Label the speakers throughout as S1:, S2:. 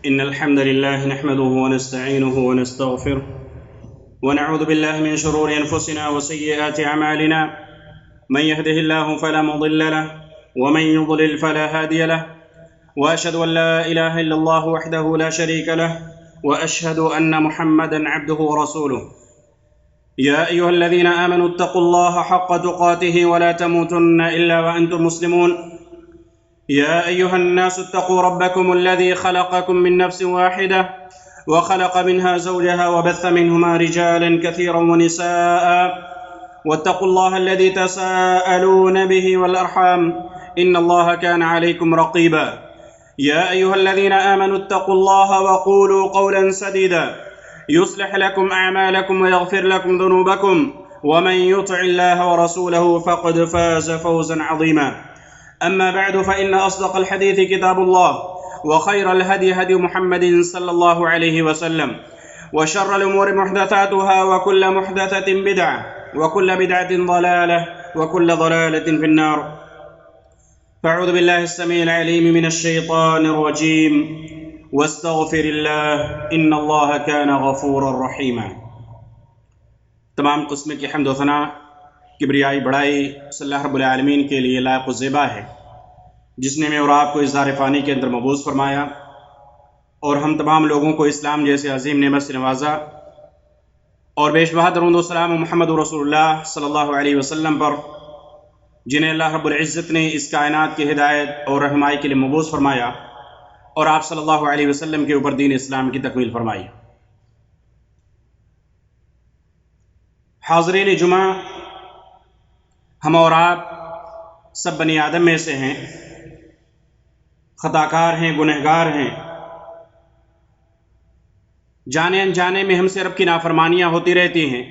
S1: إن الحمد لله نحمده ونستعينه ونستغفره ونعوذ بالله من شرور أنفسنا وسيئات أعمالنا. من يهده الله فلا مضل له ومن يضلل فلا هادي له، وأشهد أن لا إله إلا الله وحده لا شريك له، وأشهد أن محمدا عبده ورسوله. يا أيها الذين آمنوا اتقوا الله حق تقاته ولا تموتن إلا وأنتم مسلمون. يا أيها الناس اتقوا ربكم الذي خلقكم من نفس واحدة وخلق منها زوجها وبث منهما رجالا كثيرا ونساء، واتقوا الله الذي تساءلون به والأرحام إن الله كان عليكم رقيبا. يا أيها الذين آمنوا اتقوا الله وقولوا قولا سديدا يصلح لكم أعمالكم ويغفر لكم ذنوبكم، ومن يطع الله ورسوله فقد فاز فوزا عظيما. أما بعد، فإن أصدق الحديث كتاب الله، وخير الهدي هدي محمد صلى الله عليه وسلم، وشر الأمور محدثاتها، وكل محدثة بدعة، وكل بدعة ضلالة، وكل ضلالة في النار. فأعوذ بالله السميع العليم من الشيطان الرجيم، واستغفر الله إن الله كان غفورا رحيما. تمام قسم کی حمد و ثنا، کبریائی بڑائی صلی اللہ رب العالمین کے لیے لائق و زیبا ہے، جس نے میں اور آپ کو اظہار فانی کے اندر مبعوث فرمایا اور ہم تمام لوگوں کو اسلام جیسے عظیم نعمت سے نوازا، اور بے شبہ درود و سلام محمد رسول اللہ صلی اللہ علیہ وسلم پر، جنہیں اللہ رب العزت نے اس کائنات کی ہدایت اور رہنمائی کے لیے مبعوث فرمایا، اور آپ صلی اللہ علیہ وسلم کے اوپر دین اسلام کی تکمیل فرمائی. حاضرین جمعہ، ہم اور آپ سب بنی آدم میں سے ہیں، خطاکار ہیں، گنہگار ہیں. جانے انجانے میں ہم سے رب کی نافرمانیاں ہوتی رہتی ہیں،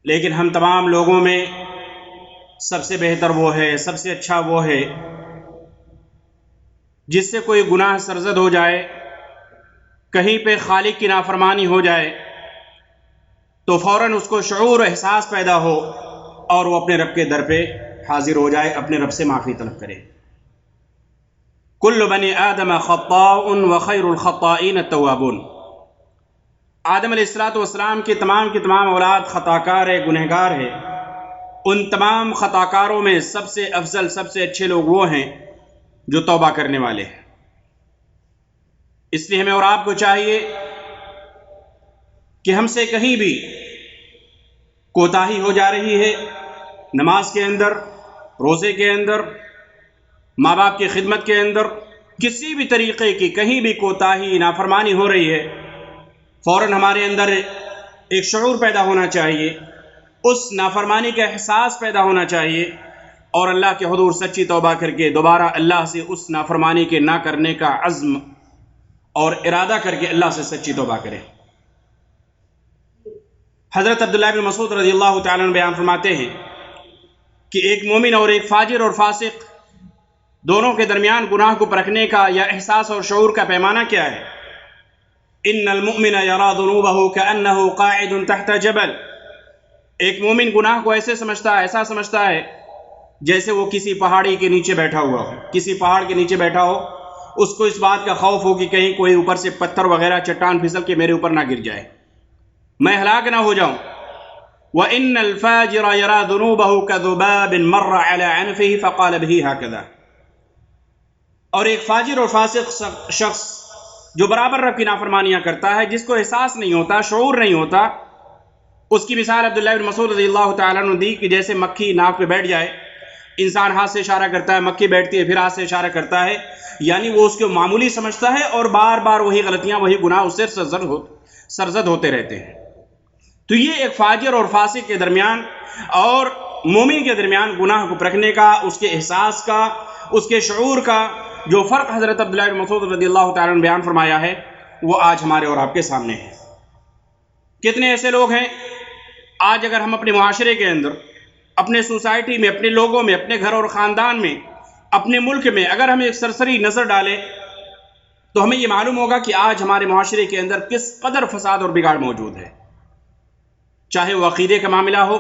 S1: لیکن ہم تمام لوگوں میں سب سے بہتر وہ ہے، سب سے اچھا وہ ہے جس سے کوئی گناہ سرزد ہو جائے، کہیں پہ خالق کی نافرمانی ہو جائے تو فوراً اس کو شعور و احساس پیدا ہو اور وہ اپنے رب کے در پہ حاضر ہو جائے، اپنے رب سے معافی طلب کرے. کل بنی آدم خطاء وخیر الخطائین التوابون. آدم علیہ السلام کی تمام اولاد خطاکار ہے، گنہگار ہے. ان تمام خطاکاروں میں سب سے افضل، سب سے اچھے لوگ وہ ہیں جو توبہ کرنے والے ہیں. اس لیے ہمیں اور آپ کو چاہیے کہ ہم سے کہیں بھی کوتاہی ہو جا رہی ہے، نماز کے اندر، روزے کے اندر، ماں باپ کی خدمت کے اندر، کسی بھی طریقے کی کہیں بھی کوتاہی، نافرمانی ہو رہی ہے، فوراً ہمارے اندر ایک شعور پیدا ہونا چاہیے، اس نافرمانی کا احساس پیدا ہونا چاہیے، اور اللہ کے حضور سچی توبہ کر کے دوبارہ اللہ سے اس نافرمانی کے نہ کرنے کا عزم اور ارادہ کر کے اللہ سے سچی توبہ کرے. حضرت عبداللہ بن مسعود رضی اللہ تعالیٰ عنہ بیان فرماتے ہیں کہ ایک مومن اور ایک فاجر اور فاسق دونوں کے درمیان گناہ کو پرکھنے کا یا احساس اور شعور کا پیمانہ کیا ہے؟ ان المؤمن یرا ذنوبہ کأنہ قاعد تحت جبل. ایک مومن گناہ کو ایسا سمجھتا ہے جیسے وہ کسی پہاڑی کے نیچے بیٹھا ہوا ہو، کسی پہاڑ کے نیچے بیٹھا ہو، اس کو اس بات کا خوف ہو کہ کہیں کوئی اوپر سے پتھر وغیرہ چٹان پھسل کے میرے اوپر نہ گر جائے، میں ہلاک نہ ہو جاؤں. وَإِنَّ الْفَاجِرَ يَرَى ذُنُوبَهُ كَذُبَابٍ مَرَّ عَلَى عَنْفِهِ فَقَالَ بِهِ هَكَذَا. اور ایک فاجر اور فاسق شخص جو برابر رب کی نافرمانیاں کرتا ہے، جس کو احساس نہیں ہوتا، شعور نہیں ہوتا، اس کی مثال عبداللہ بن مسعود رضی اللہ تعالیٰ عنہ دی کہ جیسے مکھی ناک پہ بیٹھ جائے، انسان ہاتھ سے اشارہ کرتا ہے، مکھی بیٹھتی ہے، پھر ہاتھ سے اشارہ کرتا ہے، یعنی وہ اس کو معمولی سمجھتا ہے اور بار بار وہی غلطیاں، وہی گناہ اس سے سرزد ہوتے رہتے ہیں. تو یہ ایک فاجر اور فاسق کے درمیان اور مومن کے درمیان گناہ کو پرکھنے کا، اس کے احساس کا، اس کے شعور کا جو فرق حضرت عبداللہ بن مسعود رضی اللہ تعالیٰ نے بیان فرمایا ہے، وہ آج ہمارے اور آپ کے سامنے ہے. کتنے ایسے لوگ ہیں آج، اگر ہم اپنے معاشرے کے اندر، اپنے سوسائٹی میں، اپنے لوگوں میں، اپنے گھر اور خاندان میں، اپنے ملک میں اگر ہم ایک سرسری نظر ڈالیں تو ہمیں یہ معلوم ہوگا کہ آج ہمارے معاشرے کے اندر کس قدر فساد اور بگاڑ موجود ہے. چاہے وہ عقیدے کا معاملہ ہو،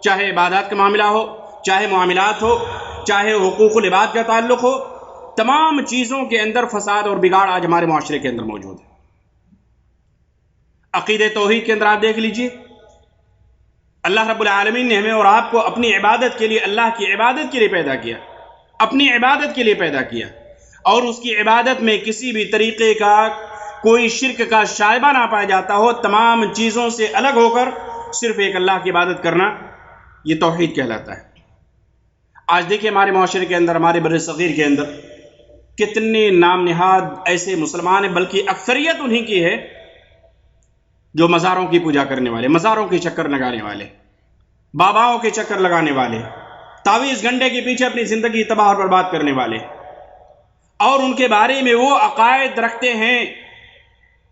S1: چاہے عبادات کا معاملہ ہو، چاہے معاملات ہو، چاہے حقوق العباد کا تعلق ہو، تمام چیزوں کے اندر فساد اور بگاڑ آج ہمارے معاشرے کے اندر موجود ہے۔ عقیدہ توحید کے اندر آپ دیکھ لیجئے، اللہ رب العالمین نے ہمیں اور آپ کو اپنی عبادت کے لیے، اللہ کی عبادت کے لیے پیدا کیا، اپنی عبادت کے لیے پیدا کیا، اور اس کی عبادت میں کسی بھی طریقے کا کوئی شرک کا شائبہ نہ پایا جاتا ہو، تمام چیزوں سے الگ ہو کر صرف ایک اللہ کی عبادت کرنا، یہ توحید کہلاتا ہے۔ آج دیکھیں ہمارے معاشرے کے اندر، ہمارے بر صغیر کے اندر کتنے نام نہاد ایسے مسلمان ہیں، بلکہ اکثریت انہی کی ہے جو مزاروں کی پوجا کرنے والے، مزاروں کے چکر لگانے والے، باباؤں کے چکر لگانے والے، تعویذ گھنٹے کے پیچھے اپنی زندگی تباہ اور برباد کرنے والے، اور ان کے بارے میں وہ عقائد رکھتے ہیں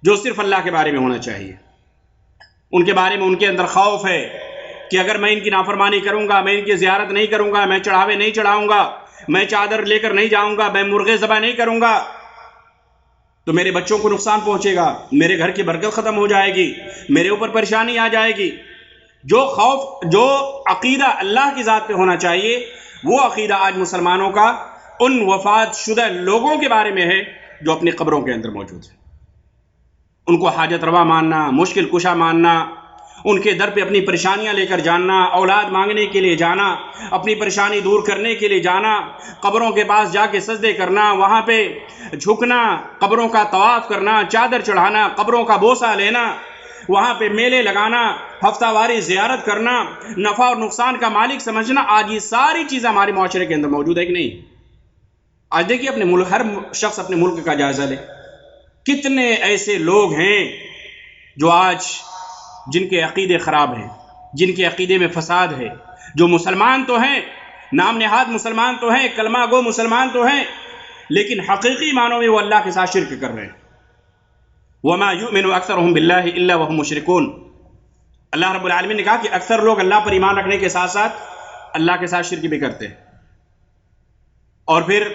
S1: جو صرف اللہ کے بارے میں ہونا چاہیے۔ ان کے بارے میں ان کے اندر خوف ہے کہ اگر میں ان کی نافرمانی کروں گا، میں ان کی زیارت نہیں کروں گا، میں چڑھاوے نہیں چڑھاؤں گا، میں چادر لے کر نہیں جاؤں گا، میں مرغے ذبح نہیں کروں گا، تو میرے بچوں کو نقصان پہنچے گا، میرے گھر کی برکت ختم ہو جائے گی، میرے اوپر پریشانی آ جائے گی۔ جو خوف، جو عقیدہ اللہ کی ذات پہ ہونا چاہیے، وہ عقیدہ آج مسلمانوں کا ان وفات شدہ لوگوں کے بارے میں ہے جو اپنی قبروں کے اندر موجود ہیں۔ ان کو حاجت روا ماننا، مشکل کشا ماننا، ان کے در پہ اپنی پریشانیاں لے کر جانا، اولاد مانگنے کے لیے جانا، اپنی پریشانی دور کرنے کے لیے جانا، قبروں کے پاس جا کے سجدے کرنا، وہاں پہ جھکنا، قبروں کا طواف کرنا، چادر چڑھانا، قبروں کا بوسہ لینا، وہاں پہ میلے لگانا، ہفتہ واری زیارت کرنا، نفع اور نقصان کا مالک سمجھنا، آج یہ ساری چیزیں ہمارے معاشرے کے اندر موجود ہے کہ نہیں؟ آج دیکھیے اپنے ملک، ہر شخص اپنے ملک کا جائزہ لے، کتنے ایسے لوگ ہیں جو آج جن کے عقیدے خراب ہیں، جن کے عقیدے میں فساد ہے، جو مسلمان تو ہیں، نام نہاد مسلمان تو ہیں، کلمہ گو مسلمان تو ہیں، لیکن حقیقی معنوں میں وہ اللہ کے ساتھ شرک کر رہے ہیں۔ وَمَا يُؤْمِنُ أَكْثَرُهُم بِاللَّهِ إِلَّا وَهُمْ مُشْرِكُونَ، اللہ رب العالمین نے کہا کہ اکثر لوگ اللہ پر ایمان رکھنے کے ساتھ ساتھ اللہ کے ساتھ شرک بھی کرتے ہیں۔ اور پھر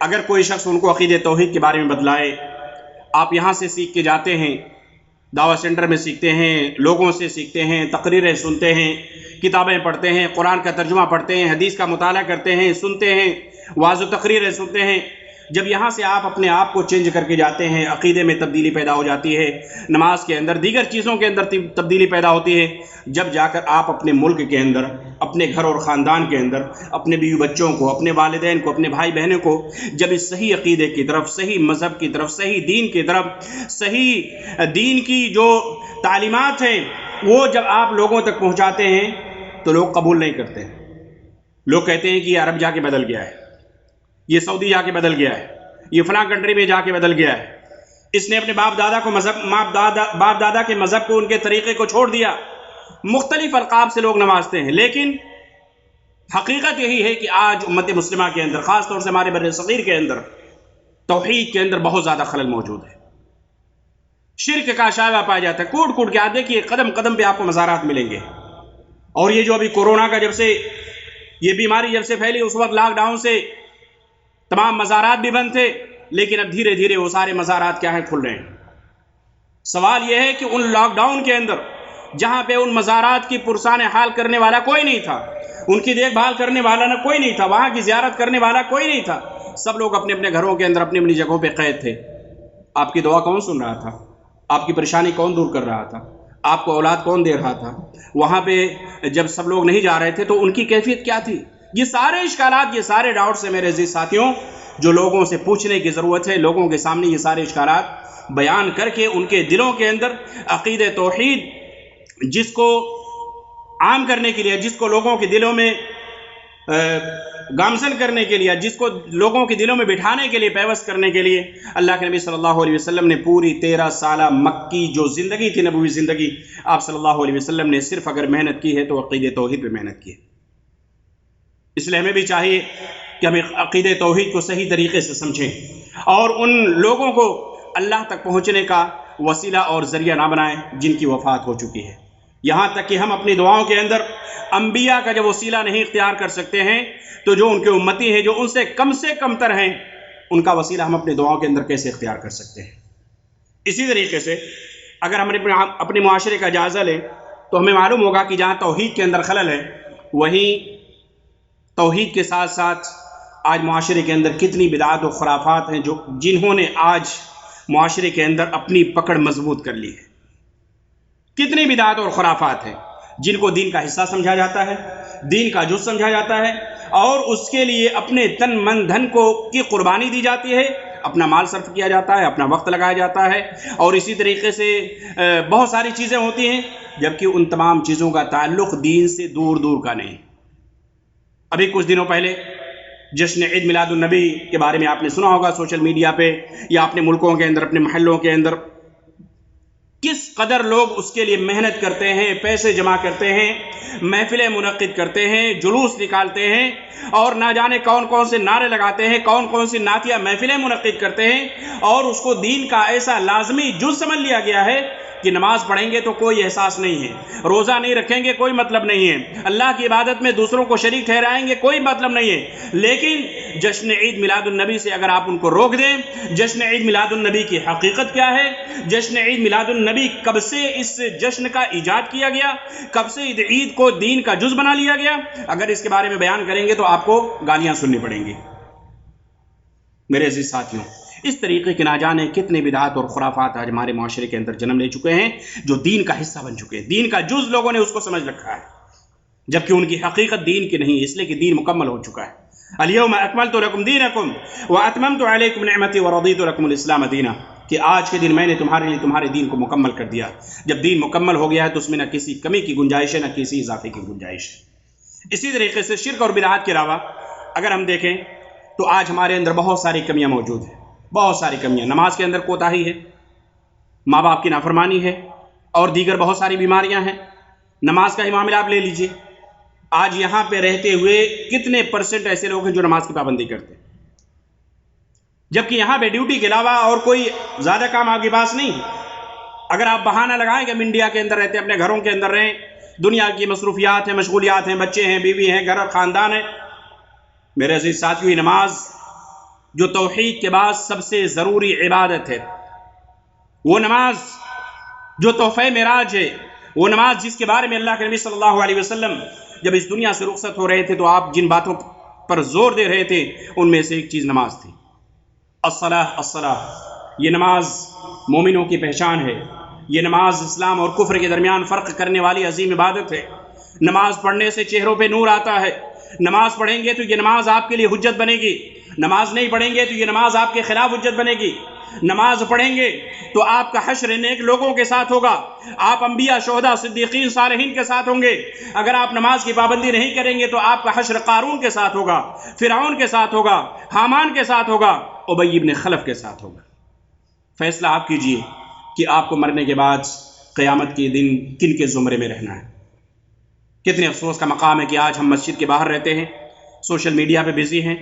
S1: اگر کوئی شخص ان کو عقیدہ توحید کے بارے میں بتلائے، آپ یہاں سے سیکھ کے جاتے ہیں، دعوت سینٹر میں سیکھتے ہیں، لوگوں سے سیکھتے ہیں، تقریریں سنتے ہیں، کتابیں پڑھتے ہیں، قرآن کا ترجمہ پڑھتے ہیں، حدیث کا مطالعہ کرتے ہیں، سنتے ہیں، وعظ و تقریریں سنتے ہیں۔ جب یہاں سے آپ اپنے آپ کو چینج کر کے جاتے ہیں، عقیدے میں تبدیلی پیدا ہو جاتی ہے، نماز کے اندر، دیگر چیزوں کے اندر تبدیلی پیدا ہوتی ہے، جب جا کر آپ اپنے ملک کے اندر، اپنے گھر اور خاندان کے اندر، اپنے بیوی بچوں کو، اپنے والدین کو، اپنے بھائی بہنوں کو جب اس صحیح عقیدے کی طرف، صحیح مذہب کی طرف، صحیح دین کی طرف، صحیح دین کی جو تعلیمات ہیں وہ جب آپ لوگوں تک پہنچاتے ہیں تو لوگ قبول نہیں کرتے ہیں۔ لوگ کہتے ہیں کہ یہ عرب جا کے بدل گیا ہے، یہ سعودی جا کے بدل گیا ہے، یہ فلاں کنٹری میں جا کے بدل گیا ہے، اس نے اپنے باپ دادا کے مذہب کو، ان کے طریقے کو چھوڑ دیا۔ مختلف القاب سے لوگ نوازتے ہیں، لیکن حقیقت یہی ہے کہ آج امت مسلمہ کے اندر، خاص طور سے ہمارے بر صغیر کے اندر، توحید کے اندر بہت زیادہ خلل موجود ہے۔ شرک کا شائبہ پایا جاتا ہے، کوٹ کوٹ کے آپ دیکھیے قدم قدم پہ آپ کو مزارات ملیں گے۔ اور یہ جو ابھی کورونا کا جب سے یہ بیماری جب سے پھیلی، اس وقت لاک ڈاؤن سے تمام مزارات بھی بند تھے، لیکن اب دھیرے دھیرے وہ سارے مزارات کیا ہیں، کھل رہے ہیں۔ سوال یہ ہے کہ ان لاک ڈاؤن کے اندر جہاں پہ ان مزارات کی پرسان حال کرنے والا کوئی نہیں تھا، ان کی دیکھ بھال کرنے والا نہ کوئی نہیں تھا، وہاں کی زیارت کرنے والا کوئی نہیں تھا، سب لوگ اپنے اپنے گھروں کے اندر، اپنی اپنی جگہوں پہ قید تھے۔ آپ کی دعا کون سن رہا تھا؟ آپ کی پریشانی کون دور کر رہا تھا؟ آپ کو اولاد کون دے رہا تھا؟ وہاں پہ جب سب لوگ نہیں جا رہے تھے تو ان کی کیفیت کیا تھی؟ یہ سارے اشکالات، یہ سارے ڈاؤٹس ہیں میرے عزیز ساتھیوں، جو لوگوں سے پوچھنے کی ضرورت ہے، لوگوں کے سامنے یہ سارے اشکالات بیان کر کے ان کے دلوں کے اندر عقیدہ توحید جس کو عام کرنے کے لیے، جس کو لوگوں کے دلوں میں گامزن کرنے کے لیے، جس کو لوگوں کے دلوں میں بٹھانے کے لیے، پیوست کرنے کے لیے، اللہ کے نبی صلی اللہ علیہ وسلم نے پوری 13 سالہ مکی جو زندگی تھی، نبوی زندگی، آپ صلی اللہ علیہ وسلم نے صرف اگر محنت کی ہے تو عقیدہ توحید پہ محنت کی ہے۔ اس لیے ہمیں بھی چاہیے کہ ہم عقیدہ توحید کو صحیح طریقے سے سمجھیں اور ان لوگوں کو اللہ تک پہنچنے کا وسیلہ اور ذریعہ نہ بنائیں جن کی وفات ہو چکی ہے۔ یہاں تک کہ ہم اپنی دعاؤں کے اندر انبیاء کا جب وسیلہ نہیں اختیار کر سکتے ہیں تو جو ان کے امتی ہیں، جو ان سے کم تر ہیں، ان کا وسیلہ ہم اپنی دعاؤں کے اندر کیسے اختیار کر سکتے ہیں؟ اسی طریقے سے اگر ہم اپنے معاشرے کا جائزہ لیں تو ہمیں معلوم ہوگا کہ جہاں توحید کے اندر خلل ہے، وہیں توحید کے ساتھ ساتھ آج معاشرے کے اندر کتنی بدعات و خرافات ہیں جنہوں نے آج معاشرے کے اندر اپنی پکڑ مضبوط کر لی ہے. کتنی بدعات اور خرافات ہیں جن کو دین کا حصہ سمجھا جاتا ہے، دین کا جز سمجھا جاتا ہے، اور اس کے لیے اپنے تن من دھن کی قربانی دی جاتی ہے، اپنا مال صرف کیا جاتا ہے، اپنا وقت لگایا جاتا ہے، اور اسی طریقے سے بہت ساری چیزیں ہوتی ہیں، جبکہ ان تمام چیزوں کا تعلق دین سے دور دور کا نہیں. ابھی کچھ دنوں پہلے جشن عید میلاد النبی کے بارے میں آپ نے سنا ہوگا سوشل میڈیا پہ یا اپنے ملکوں کے اندر، اپنے محلوں کے اندر کس قدر لوگ اس کے لیے محنت کرتے ہیں، پیسے جمع کرتے ہیں، محفلیں منعقد کرتے ہیں، جلوس نکالتے ہیں، اور نہ جانے کون کون سے نعرے لگاتے ہیں، کون کون سی نعتیہ محفلیں منعقد کرتے ہیں، اور اس کو دین کا ایسا لازمی جز سمجھ لیا گیا ہے کہ نماز پڑھیں گے تو کوئی احساس نہیں ہے، روزہ نہیں رکھیں گے کوئی مطلب نہیں ہے، اللہ کی عبادت میں دوسروں کو شریک ٹھہرائیں گے کوئی مطلب نہیں ہے. لیکن جشن عید میلاد النبی سے اگر آپ ان کو روک دیں، جشن عید میلاد النبی کی حقیقت کیا ہے، جشن عید میلاد النبی کب سے اس جشن کا ایجاد کیا گیا، کب سے عید کو دین کا جز بنا لیا گیا، اگر اس کے بارے میں بیان کریں گے تو آپ کو گالیاں سننی پڑیں گی. میرے عزیز ساتھیوں، اس طریقے کے نہ جانے کتنے بدعات اور خرافات آج ہمارے معاشرے کے اندر جنم لے چکے ہیں جو دین کا حصہ بن چکے ہیں. دین کا جز لوگوں نے اس کو سمجھ رکھا ہے، جبکہ ان کی حقیقت دین کی نہیں، اس لیے کہ دین مکمل ہو چکا ہے. الیوم اکملت لکم دینکم واتممت علیکم نعمتی ورضیت لکم الاسلام دینا، کہ آج کے دن میں نے تمہارے لیے تمہارے دین کو مکمل کر دیا. جب دین مکمل ہو گیا ہے تو اس میں نہ کسی کمی کی گنجائش ہے، نہ کسی اضافے کی گنجائش ہے. اسی طریقے سے شرک اور بدعات کے علاوہ اگر ہم دیکھیں تو آج ہمارے اندر بہت ساری کمیاں موجود ہیں، بہت ساری کمیاں. نماز کے اندر کوتاہی ہے، ماں باپ کی نافرمانی ہے، اور دیگر بہت ساری بیماریاں ہیں. نماز کا ہی معاملہ آپ لے لیجئے، آج یہاں پہ رہتے ہوئے کتنے پرسنٹ ایسے لوگ ہیں جو نماز کی پابندی کرتے ہیں، جبکہ یہاں پہ ڈیوٹی کے علاوہ اور کوئی زیادہ کام آپ کے پاس نہیں ہے. اگر آپ بہانہ لگائیں کہ ہم انڈیا کے اندر رہتے ہیں، اپنے گھروں کے اندر رہیں، دنیا کی مصروفیات ہیں، مشغولیات ہیں، بچے ہیں، بیوی ہیں، گھر اور خاندان ہے. میرے عزیز ساتھیو، نماز جو توحید کے بعد سب سے ضروری عبادت ہے، وہ نماز جو تحفہ معراج ہے، وہ نماز جس کے بارے میں اللہ کے نبی صلی اللہ علیہ وسلم جب اس دنیا سے رخصت ہو رہے تھے تو آپ جن باتوں پر زور دے رہے تھے ان میں سے ایک چیز نماز تھی. الصلاۃ الصلاۃ، یہ نماز مومنوں کی پہچان ہے، یہ نماز اسلام اور کفر کے درمیان فرق کرنے والی عظیم عبادت ہے. نماز پڑھنے سے چہروں پہ نور آتا ہے، نماز پڑھیں گے تو یہ نماز آپ کے لیے حجت بنے گی، نماز نہیں پڑھیں گے تو یہ نماز آپ کے خلاف حجت بنے گی. نماز پڑھیں گے تو آپ کا حشر نیک لوگوں کے ساتھ ہوگا، آپ انبیاء، شہداء، صدیقین، صالحین کے ساتھ ہوں گے. اگر آپ نماز کی پابندی نہیں کریں گے تو آپ کا حشر قارون کے ساتھ ہوگا، فرعون کے ساتھ ہوگا، حامان کے ساتھ ہوگا، ابی بن خلف کے ساتھ ہوگا. فیصلہ آپ کیجئے کہ آپ کو مرنے کے بعد قیامت کے دن کن کے زمرے میں رہنا ہے. کتنے افسوس کا مقام ہے کہ آج ہم مسجد کے باہر رہتے ہیں، سوشل میڈیا پہ بزی ہیں،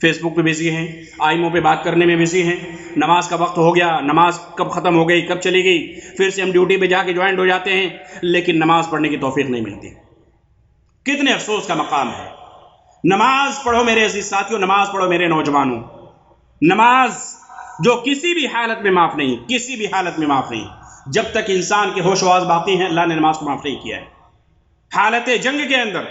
S1: فیس بک پہ بزی ہیں، آئموں پہ بات کرنے میں بزی ہیں. نماز کا وقت ہو گیا، نماز کب ختم ہو گئی، کب چلی گئی، پھر سے ہم ڈیوٹی پہ جا کے جوائنٹ ہو جاتے ہیں، لیکن نماز پڑھنے کی توفیق نہیں ملتی. کتنے افسوس کا مقام ہے. نماز پڑھو میرے عزیز ساتھیوں، نماز پڑھو میرے نوجوانوں. نماز جو کسی بھی حالت میں معاف نہیں، کسی بھی حالت میں معاف نہیں. جب تک انسان کے ہوش و حواس باقی ہیں اللہ نے نماز کو معاف نہیں کیا ہے. حالت جنگ کے اندر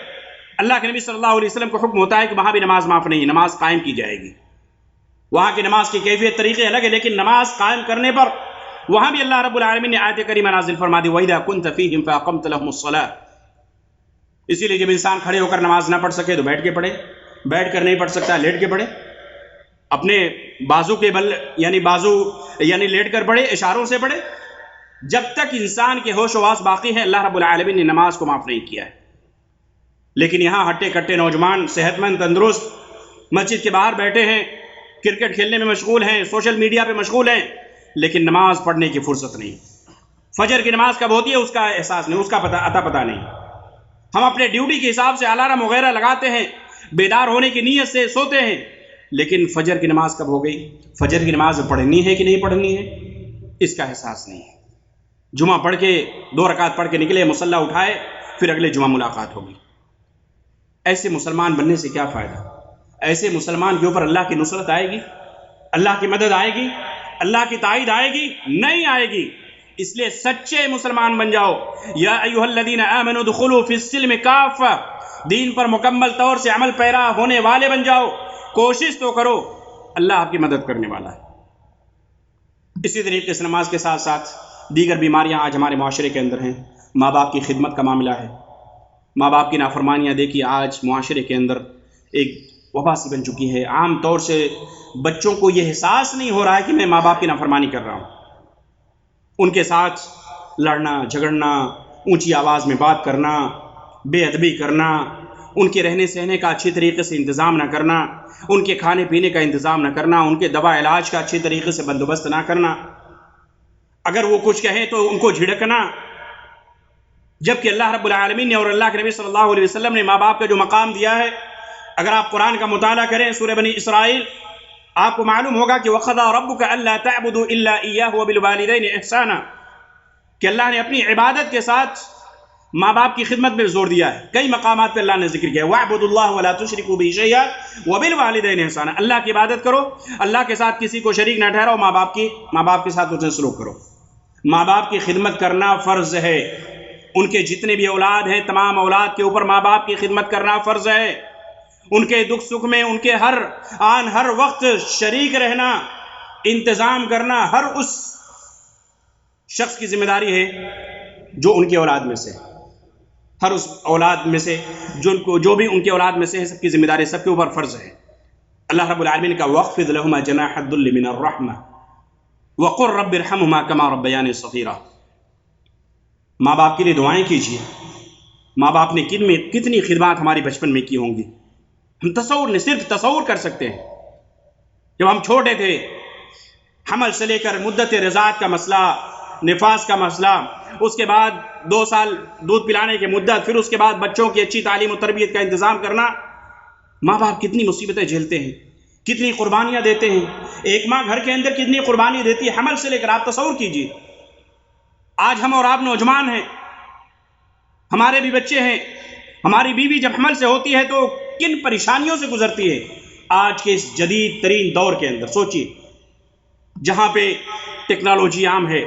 S1: اللہ کے نبی صلی اللہ علیہ وسلم کو حکم ہوتا ہے کہ وہاں بھی نماز معاف نہیں ہے، نماز قائم کی جائے گی. وہاں کی نماز کی کیفیت طریقے الگ ہے، لیکن نماز قائم کرنے پر وہاں بھی اللہ رب العالمین نے آیت کریمہ نازل فرما دی، وَإِذَا كُنْتَ فِيهِمْ فَأَقَمْتَ لَهُمُ الصَّلَاةَ. اسی لیے جب انسان کھڑے ہو کر نماز نہ پڑھ سکے تو بیٹھ کے پڑھے، بیٹھ کر نہیں پڑھ سکتا لیٹ کے پڑھے، اپنے بازو کے بل یعنی لیٹ کر پڑھے، اشاروں سے پڑھے. جب تک انسان کے ہوش و حواس باقی ہے اللہ رب العالمین نے نماز کو معاف نہیں کیا ہے. لیکن یہاں ہٹے کٹے نوجوان صحت مند تندرست مسجد کے باہر بیٹھے ہیں، کرکٹ کھیلنے میں مشغول ہیں، سوشل میڈیا پہ مشغول ہیں، لیکن نماز پڑھنے کی فرصت نہیں. فجر کی نماز کب ہوتی ہے اس کا احساس نہیں، اس کا پتہ نہیں. ہم اپنے ڈیوٹی کے حساب سے الارم وغیرہ لگاتے ہیں، بیدار ہونے کی نیت سے سوتے ہیں، لیکن فجر کی نماز کب ہو گئی، فجر کی نماز پڑھنی ہے کہ نہیں پڑھنی ہے اس کا احساس نہیں ہے. جمعہ پڑھ کے 2 رکعت پڑھ کے نکلے، مصلی اٹھائے، پھر اگلے جمعہ ملاقات ہوگی. ایسے مسلمان بننے سے کیا فائدہ؟ ایسے مسلمان کے اوپر اللہ کی نصرت آئے گی، اللہ کی مدد آئے گی، اللہ کی تائید آئے گی؟ نہیں آئے گی. اس لیے سچے مسلمان بن جاؤ. یا ایھا الذین آمنوا ادخلوا فی السلم کافہ، دین پر مکمل طور سے عمل پیرا ہونے والے بن جاؤ. کوشش تو کرو، اللہ آپ کی مدد کرنے والا ہے۔ اسی طریقے سے نماز کے ساتھ ساتھ دیگر بیماریاں آج ہمارے معاشرے کے اندر ہیں۔ ماں باپ کی خدمت کا معاملہ ہے، ماں باپ کی نافرمانیاں دیکھیے آج معاشرے کے اندر ایک وبا سی بن چکی ہے۔ عام طور سے بچوں کو یہ احساس نہیں ہو رہا ہے کہ میں ماں باپ کی نافرمانی کر رہا ہوں۔ ان کے ساتھ لڑنا جھگڑنا، اونچی آواز میں بات کرنا، بے ادبی کرنا، ان کے رہنے سہنے کا اچھی طریقے سے انتظام نہ کرنا، ان کے کھانے پینے کا انتظام نہ کرنا، ان کے دوا علاج کا اچھی طریقے سے بندوبست نہ کرنا، اگر وہ کچھ کہیں تو ان کو جھڑکنا، جبکہ اللہ رب العالمین نے اور اللہ کے نبی صلی اللہ علیہ وسلم نے ماں باپ کا جو مقام دیا ہے، اگر آپ قرآن کا مطالعہ کریں سورہ بنی اسرائیل، آپ کو معلوم ہوگا کہ وَقَضَىٰ رَبُّكَ أَلَّا تَعْبُدُوا إِلَّا إِيَّاهُ وَبِالْوَالِدَيْنِ إِحْسَانًا کہ اللہ نے اپنی عبادت کے ساتھ ماں باپ کی خدمت میں زور دیا ہے۔ کئی مقامات پہ اللہ نے ذکر کیا وَاعْبُدُوا اللَّهَ وَلَا تُشْرِكُوا بِهِ شَيْئًا وَبِالْوَالِدَيْنِ إِحْسَانًا، اللہ کی عبادت کرو، اللہ کے ساتھ کسی کو شریک نہ ٹھہراؤ، ماں باپ کے ساتھ اسے سلوک کرو۔ ماں باپ کی خدمت کرنا فرض ہے، ان کے جتنے بھی اولاد ہیں تمام اولاد کے اوپر ماں باپ کی خدمت کرنا فرض ہے۔ ان کے دکھ سکھ میں ان کے ہر وقت شریک رہنا، انتظام کرنا ہر اس شخص کی ذمہ داری ہے جو ان کی اولاد میں سے، ہر اس اولاد میں سے جو بھی ان کی اولاد میں سے ہے، سب کی ذمہ داری سب کے اوپر فرض ہے۔ اللہ رب العالمین کا وَاخْفِضْ لَهُمَا جَنَاحَ الذُّلِّ مِنَ الرَّحْمَةِ وَقُلْ رَبِّ ارْحَمْهُمَا كَمَا رَبَّيَانِي صَغِيرًا۔ ماں باپ کے لیے دعائیں کیجیے۔ ماں باپ نے کتنی خدمات ہماری بچپن میں کی ہوں گی، ہم صرف تصور کر سکتے ہیں۔ جب ہم چھوٹے تھے، حمل سے لے کر مدت رضاعت کا مسئلہ، نفاس کا مسئلہ، اس کے بعد 2 سال دودھ پلانے کی مدت، پھر اس کے بعد بچوں کی اچھی تعلیم و تربیت کا انتظام کرنا، ماں باپ کتنی مصیبتیں جھیلتے ہیں، کتنی قربانیاں دیتے ہیں۔ ایک ماں گھر کے اندر کتنی قربانی دیتی ہے حمل سے لے کر، آپ تصور کیجیے۔ آج ہم اور آپ نوجوان ہیں، ہمارے بھی بچے ہیں، ہماری بیوی جب حمل سے ہوتی ہے تو کن پریشانیوں سے گزرتی ہے۔ آج کے اس جدید ترین دور کے اندر سوچیے، جہاں پہ ٹیکنالوجی عام ہے،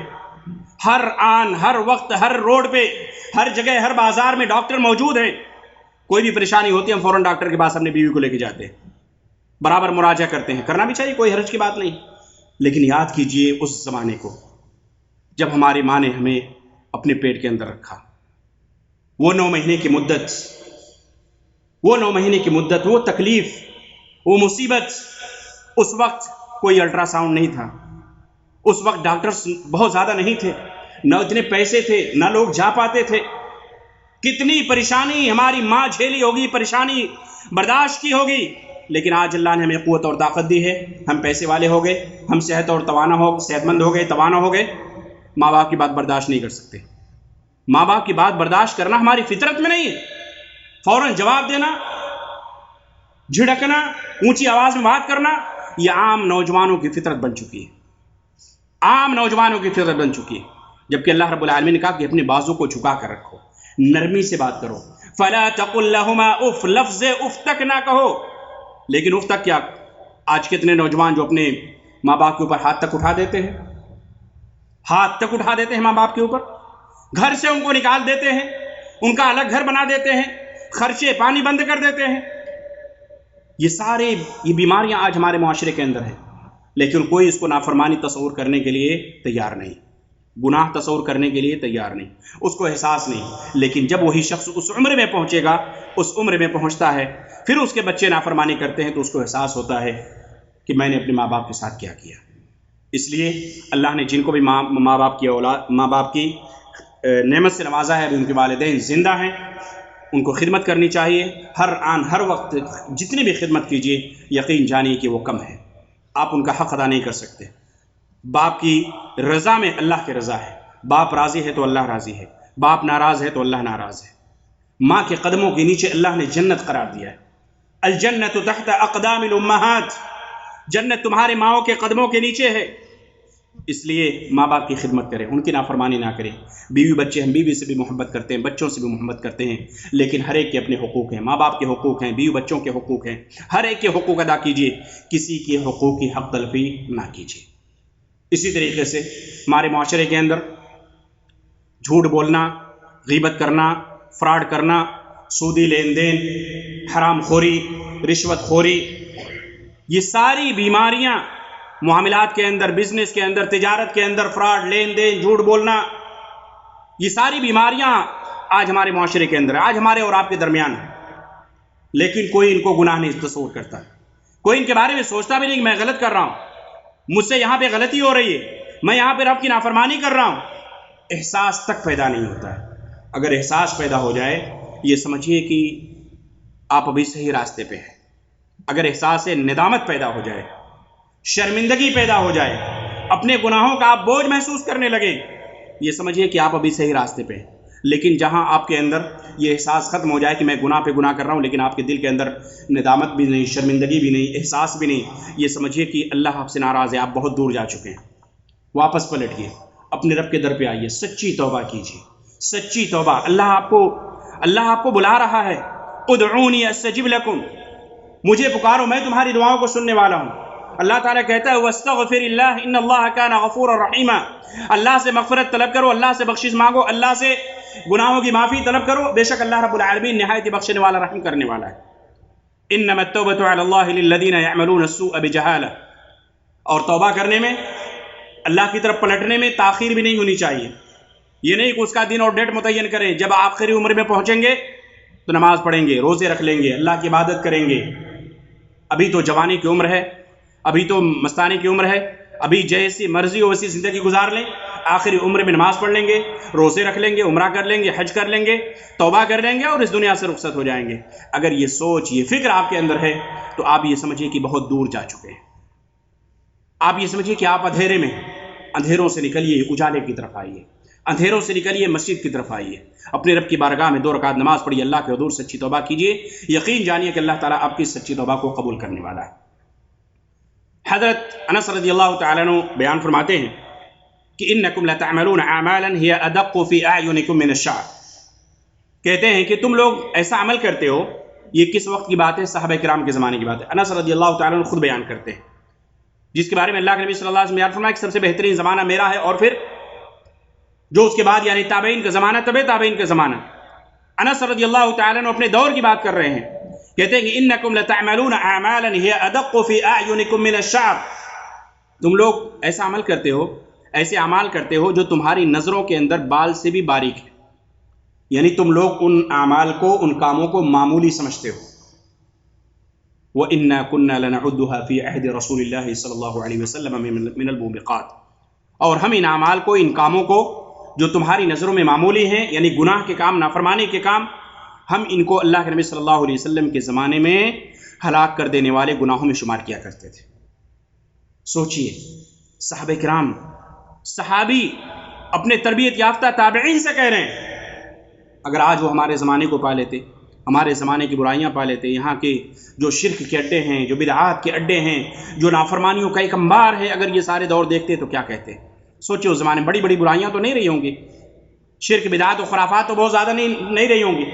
S1: ہر آن ہر وقت ہر روڈ پہ ہر جگہ ہر بازار میں ڈاکٹر موجود ہیں، کوئی بھی پریشانی ہوتی ہے ہم فوراً ڈاکٹر کے پاس اپنی بیوی کو لے کے جاتے ہیں، برابر مراجعہ کرتے ہیں، کرنا بھی چاہیے، کوئی حرج کی بات نہیں۔ لیکن یاد کیجئے اس زمانے کو جب ہماری ماں نے ہمیں اپنے پیٹ کے اندر رکھا، وہ 9 مہینے کی مدت، وہ تکلیف، وہ مصیبت، اس وقت کوئی الٹرا ساؤنڈ نہیں تھا، اس وقت ڈاکٹرز بہت زیادہ نہیں تھے، نہ اتنے پیسے تھے، نہ لوگ جا پاتے تھے۔ کتنی پریشانی ہماری ماں جھیلی ہوگی، پریشانی برداشت کی ہوگی، لیکن آج اللہ نے ہمیں قوت اور طاقت دی ہے، ہم پیسے والے ہو گئے، ہم صحت مند ہو گئے، توانا ہو گئے، ماں باپ کی بات برداشت نہیں کر سکتے۔ ماں باپ کی بات برداشت کرنا ہماری فطرت میں نہیں ہے۔ فوراً جواب دینا، جھڑکنا، اونچی آواز میں بات کرنا، یہ عام نوجوانوں کی فطرت بن چکی ہے، عام نوجوانوں کی فطرت بن چکی ہے۔ جبکہ اللہ رب العالمین نے کہا کہ اپنے بازو کو جھکا کر رکھو، نرمی سے بات کرو، فَلَا تَقُلْ لَهُمَا اُف، لفظ اف تک نہ کہو۔ لیکن اف تک کیا، آج کتنے نوجوان جو اپنے ماں باپ کے اوپر ہاتھ تک اٹھا دیتے ہیں ماں باپ کے اوپر، گھر سے ان کو نکال دیتے ہیں، ان کا الگ گھر بنا دیتے ہیں، خرچے پانی بند کر دیتے ہیں۔ یہ بیماریاں آج ہمارے معاشرے کے اندر ہیں، لیکن کوئی اس کو نافرمانی تصور کرنے کے لیے تیار نہیں، گناہ تصور کرنے کے لیے تیار نہیں، اس کو احساس نہیں۔ لیکن جب وہی شخص اس عمر میں پہنچے گا، اس عمر میں پہنچتا ہے، پھر اس کے بچے نافرمانی کرتے ہیں تو اس کو احساس ہوتا ہے کہ میں نے اپنے ماں باپ کے ساتھ کیا کیا۔ اس لیے اللہ نے جن کو بھی ماں باپ کی نعمت سے نوازا ہے، ابھی ان کے والدین زندہ ہیں، ان کو خدمت کرنی چاہیے، ہر آن ہر وقت جتنی بھی خدمت کیجیے، یقین جانیے کہ وہ کم ہے، آپ ان کا حق ادا نہیں کر سکتے۔ باپ کی رضا میں اللہ کی رضا ہے، باپ راضی ہے تو اللہ راضی ہے، باپ ناراض ہے تو اللہ ناراض ہے۔ ماں کے قدموں کے نیچے اللہ نے جنت قرار دیا ہے، الجنت تحت اقدام الامہات، جنت تمہارے ماؤں کے قدموں کے نیچے ہے۔ اس لیے ماں باپ کی خدمت کریں، ان کی نافرمانی نہ کریں۔ بیوی بچے، ہم بیوی سے بھی محبت کرتے ہیں، بچوں سے بھی محبت کرتے ہیں، لیکن ہر ایک کے اپنے حقوق ہیں، ماں باپ کے حقوق ہیں، بیوی بچوں کے حقوق ہیں، ہر ایک کے حقوق ادا کیجیے، کسی کے حقوق کی حق تلفی نہ کیجیے۔ اسی طریقے سے ہمارے معاشرے کے اندر جھوٹ بولنا، غیبت کرنا، فراڈ کرنا، سودی لین دین، حرام خوری، رشوت خوری، یہ ساری بیماریاں معاملات کے اندر، بزنس کے اندر، تجارت کے اندر، فراڈ، لین دین، جھوٹ بولنا، یہ ساری بیماریاں آج ہمارے معاشرے کے اندر، آج ہمارے اور آپ کے درمیان ہیں، لیکن کوئی ان کو گناہ نہیں تصور کرتا، کوئی ان کے بارے میں سوچتا بھی نہیں کہ میں غلط کر رہا ہوں، مجھ سے یہاں پہ غلطی ہو رہی ہے، میں یہاں پہ رب کی نافرمانی کر رہا ہوں۔ احساس تک پیدا نہیں ہوتا ہے۔ اگر احساس پیدا ہو جائے، یہ سمجھیے کہ آپ ابھی صحیح راستے پہ ہیں۔ اگر احساس ندامت پیدا ہو جائے، شرمندگی پیدا ہو جائے، اپنے گناہوں کا آپ بوجھ محسوس کرنے لگے، یہ سمجھیے کہ آپ ابھی صحیح راستے پہ ہیں۔ لیکن جہاں آپ کے اندر یہ احساس ختم ہو جائے کہ میں گناہ پہ گناہ کر رہا ہوں، لیکن آپ کے دل کے اندر ندامت بھی نہیں، شرمندگی بھی نہیں، احساس بھی نہیں، یہ سمجھیے کہ اللہ آپ سے ناراض ہے، آپ بہت دور جا چکے ہیں۔ واپس پلٹیے، اپنے رب کے در پہ آئیے، سچی توبہ کیجیے، سچی توبہ۔ اللہ آپ کو بلا رہا ہے، ادعونی استجب لکم، مجھے پکارو میں تمہاری دعاؤں کو سننے والا ہوں۔ اللہ تعالیٰ کہتا ہے واستغفر اللہ ان اللہ کان غفورا رحیما، اللہ سے مغفرت طلب کرو، اللہ سے بخشش مانگو، اللہ سے گناہوں کی معافی طلب کرو، بے شک اللہ رب العالمین نہایت ہی بخشنے والا، رحم کرنے والا ہے۔ انما التوبۃ علی اللہ للذین یعملون السوء بجہالہ، اور توبہ کرنے میں، اللہ کی طرف پلٹنے میں تاخیر بھی نہیں ہونی چاہیے۔ یہ نہیں کہ اس کا دن اور ڈیٹ متعین کریں، جب آخری عمر میں پہنچیں گے تو نماز پڑھیں گے، روزے رکھ لیں گے، اللہ کی عبادت کریں گے۔ ابھی تو جوانی کی عمر ہے، ابھی تو مستانی کی عمر ہے، ابھی جیسی مرضی ہو ویسی زندگی گزار لیں، آخری عمر میں نماز پڑھ لیں گے، روزے رکھ لیں گے، عمرہ کر لیں گے، حج کر لیں گے، توبہ کر لیں گے اور اس دنیا سے رخصت ہو جائیں گے۔ اگر یہ سوچ، یہ فکر آپ کے اندر ہے تو آپ یہ سمجھیے کہ بہت دور جا چکے ہیں۔ آپ یہ سمجھیے کہ آپ اندھیرے میں، اندھیروں سے نکلیے، اجالے کی طرف آئیے، اندھیروں سے نکلیے، مسجد کی طرف آئیے، اپنے رب کی بارگاہ میں 2 رکعت نماز پڑھیے، اللہ کے حضور سچی توبہ کیجیے، یقین جانیے کہ اللہ تعالیٰ آپ کی سچی توبہ کو قبول کرنے والا ہے۔ حضرت انس رضی اللہ تعالیٰ عنہ بیان فرماتے ہیں کہ انکم لتعملون اعمالا ہی ادق فی اعینکم من الشعر، کہتے ہیں کہ تم لوگ ایسا عمل کرتے ہو، یہ کس وقت کی بات ہے؟ صحابہ کرام کے زمانے کی بات ہے۔ انس رضی اللہ تعالیٰ عنہ خود بیان کرتے ہیں، جس کے بارے میں اللہ کے نبی صلی اللہ علیہ وسلم بیان فرمایا کہ سب سے بہترین زمانہ میرا ہے، اور پھر جو اس کے بعد یعنی تابعین کا زمانہ، تبع تابعین کا زمانہ۔ انس رضی اللہ تعالیٰ عنہ اپنے دور کی بات کر رہے ہیں، کہتے ہیں کہ انکم لتعملون اعمالا ہی ادق فی اعینکم من الشعر، تم لوگ ایسا عمل کرتے ہو، ایسے اعمال کرتے ہو جو تمہاری نظروں کے اندر بال سے بھی باریک ہے، یعنی تم لوگ ان اعمال کو، ان کاموں کو معمولی سمجھتے ہو۔ وَإِنَّا كُنَّا لَنَعُدُّهَا فِي عَهْدِ رَسُولِ اللَّهِ صلی اللہ علیہ وسلم من الموبقات، اور ہم ان اعمال کو، ان کاموں کو جو تمہاری نظروں میں معمولی ہیں، یعنی گناہ کے کام، نافرمانی کے کام، ہم ان کو اللہ کے نبی صلی اللہ علیہ وسلم کے زمانے میں ہلاک کر دینے والے گناہوں میں شمار کیا کرتے تھے۔ سوچئے، صحابہ کرام، صحابی اپنے تربیت یافتہ تابعین سے کہہ رہے ہیں، اگر آج وہ ہمارے زمانے کو پا لیتے، ہمارے زمانے کی برائیاں پا لیتے، یہاں کے جو شرک کے اڈے ہیں، جو بدعات کے اڈے ہیں، جو نافرمانیوں کا ایک انبار ہے، اگر یہ سارے دور دیکھتے تو کیا کہتے؟ سوچو، اس زمانے میں بڑی بڑی برائیاں تو نہیں رہی ہوں گی، شرک بدعات و خرافات تو بہت زیادہ نہیں رہی ہوں گی۔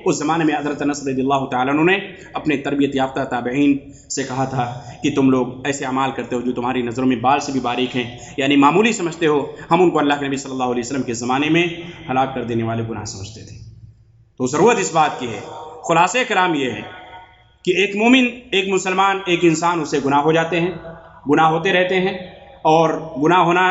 S1: اس زمانے میں حضرت انس رضی اللہ تعالیٰ عنہ نے اپنے تربیت یافتہ تابعین سے کہا تھا کہ تم لوگ ایسے اعمال کرتے ہو جو تمہاری نظروں میں بال سے بھی باریک ہیں، یعنی معمولی سمجھتے ہو، ہم ان کو اللہ کے نبی صلی اللہ علیہ وسلم کے زمانے میں ہلاک کر دینے والے گناہ سمجھتے تھے۔ تو ضرورت اس بات کی ہے، خلاصہ کرام یہ ہے کہ ایک مومن، ایک مسلمان، ایک انسان، اسے گناہ ہو جاتے ہیں، گناہ ہوتے رہتے ہیں، اور گناہ ہونا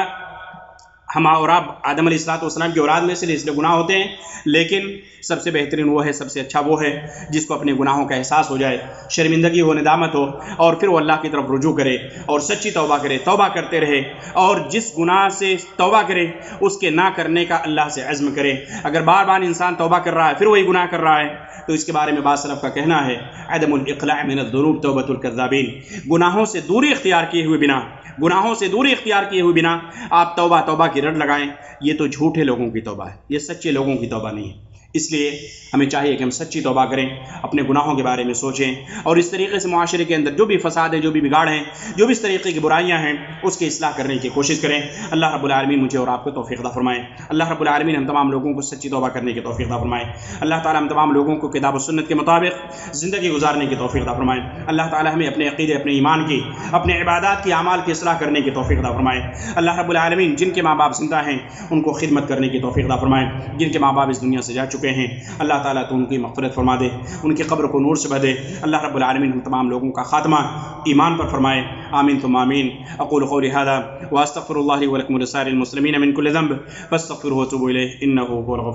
S1: ہم اور آپ آدم علیہ السلام کی اولاد میں سے اس لیے گناہ ہوتے ہیں، لیکن سب سے بہترین وہ ہے، سب سے اچھا وہ ہے جس کو اپنے گناہوں کا احساس ہو جائے، شرمندگی ہو، ندامت ہو، اور پھر وہ اللہ کی طرف رجوع کرے اور سچی توبہ کرے، توبہ کرتے رہے، اور جس گناہ سے توبہ کرے اس کے نہ کرنے کا اللہ سے عزم کرے۔ اگر بار بار انسان توبہ کر رہا ہے پھر وہی گناہ کر رہا ہے تو اس کے بارے میں بعض سلف کا کہنا ہے عدم الاقلاع من الذنوب توبۃ الکذابین، گناہوں سے دوری اختیار کیے ہوئے بنا، گناہوں سے دوری اختیار کیے ہوئے بنا آپ توبہ کی رٹ لگائیں، یہ تو جھوٹے لوگوں کی توبہ ہے، یہ سچے لوگوں کی توبہ نہیں ہے۔ اس لیے ہمیں چاہیے کہ ہم سچی توبہ کریں، اپنے گناہوں کے بارے میں سوچیں، اور اس طریقے سے معاشرے کے اندر جو بھی فساد ہے، جو بھی بگاڑ ہیں، جو بھی اس طریقے کی برائیاں ہیں، اس کی اصلاح کرنے کی کوشش کریں۔ اللہ رب العالمین مجھے اور آپ کو توفیق عطا فرمائے۔ اللہ رب العالمین ہم تمام لوگوں کو سچی توبہ کرنے کی توفیق عطا فرمائے۔ اللہ تعالی ہم تمام لوگوں کو کتاب و سنت کے مطابق زندگی گزارنے کی توفیق عطا فرمائے۔ اللہ تعالی ہمیں اپنے عقیدے، اپنے ایمان کی، اپنے عبادات کی، اعمال کی اصلاح کرنے کی توفیق عطا فرمائے۔ اللہ رب العالمین جن کے ماں باپ زندہ ہیں ان کو خدمت کرنے کی توفیق عطا فرمائے، جن کے ماں باپ اس دنیا سے جا چکے چکے ہیں، اللہ تعالیٰ تو ان کی مغفرت فرما دے، ان کی قبر کو نور سے بھر دے، اللہ رب العالمین ہم تمام لوگوں کا خاتمہ ایمان پر فرمائے، آمین ثم آمین۔ اقول قولی ھذا واستغفر اللہ لی ولکم ولسائر المسلمین من کل ذنب فاستغفروہ وتوبوا الیہ انہ هو الغفور